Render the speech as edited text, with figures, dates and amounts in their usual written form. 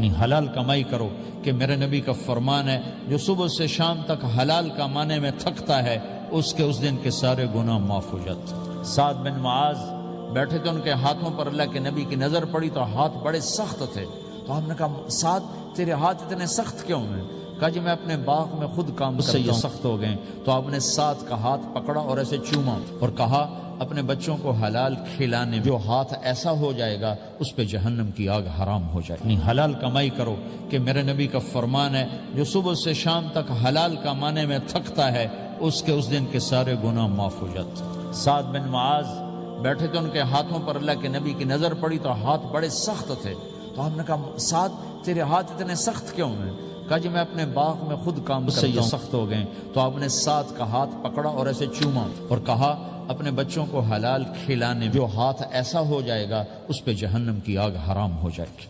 حلال کمائی کرو کہ میرے نبی کا فرمان ہے جو صبح سے شام تک حلال کمانے میں تھکتا ہے اس کے اس دن کے سارے گناہ معاف ہو جاتے ہیں۔ سعد بن معاذ بیٹھے تھے، ان کے ہاتھوں پر اللہ کے نبی کی نظر پڑی تو ہاتھ بڑے سخت تھے، تو ہم نے کہا سعد تیرے ہاتھ اتنے سخت کیوں ہیں؟ کہا جی میں اپنے باغ میں خود کام کرتا ہوں، یہ سخت ہو گئے۔ تو آپ نے سعد کا ہاتھ پکڑا اور ایسے چوما اور کہا اپنے بچوں کو حلال کھلانے، جو ہاتھ ایسا ہو جائے گا اس پہ جہنم کی آگ حرام ہو جائے گی۔ حلال کمائی کرو کہ میرے نبی کا فرمان ہے جو صبح سے شام تک حلال کمانے میں تھکتا ہے اس کے اس دن کے سارے گناہ معاف ہو جاتے ہیں۔ سعد بن معاذ بیٹھے تھے، ان کے ہاتھوں پر اللہ کے نبی کی نظر پڑی تو ہاتھ بڑے سخت تھے، تو ہم نے کہا سعد تیرے ہاتھ اتنے سخت کیوں ہیں؟ کہا جی میں اپنے باغ میں خود کام کرتا ہوں، یہ سخت ہو گئے۔ تو آپ نے سعد کا ہاتھ پکڑا اور ایسے چوما اور کہا اپنے بچوں کو حلال کھلانے، جو ہاتھ ایسا ہو جائے گا اس پہ جہنم کی آگ حرام ہو جائے گی۔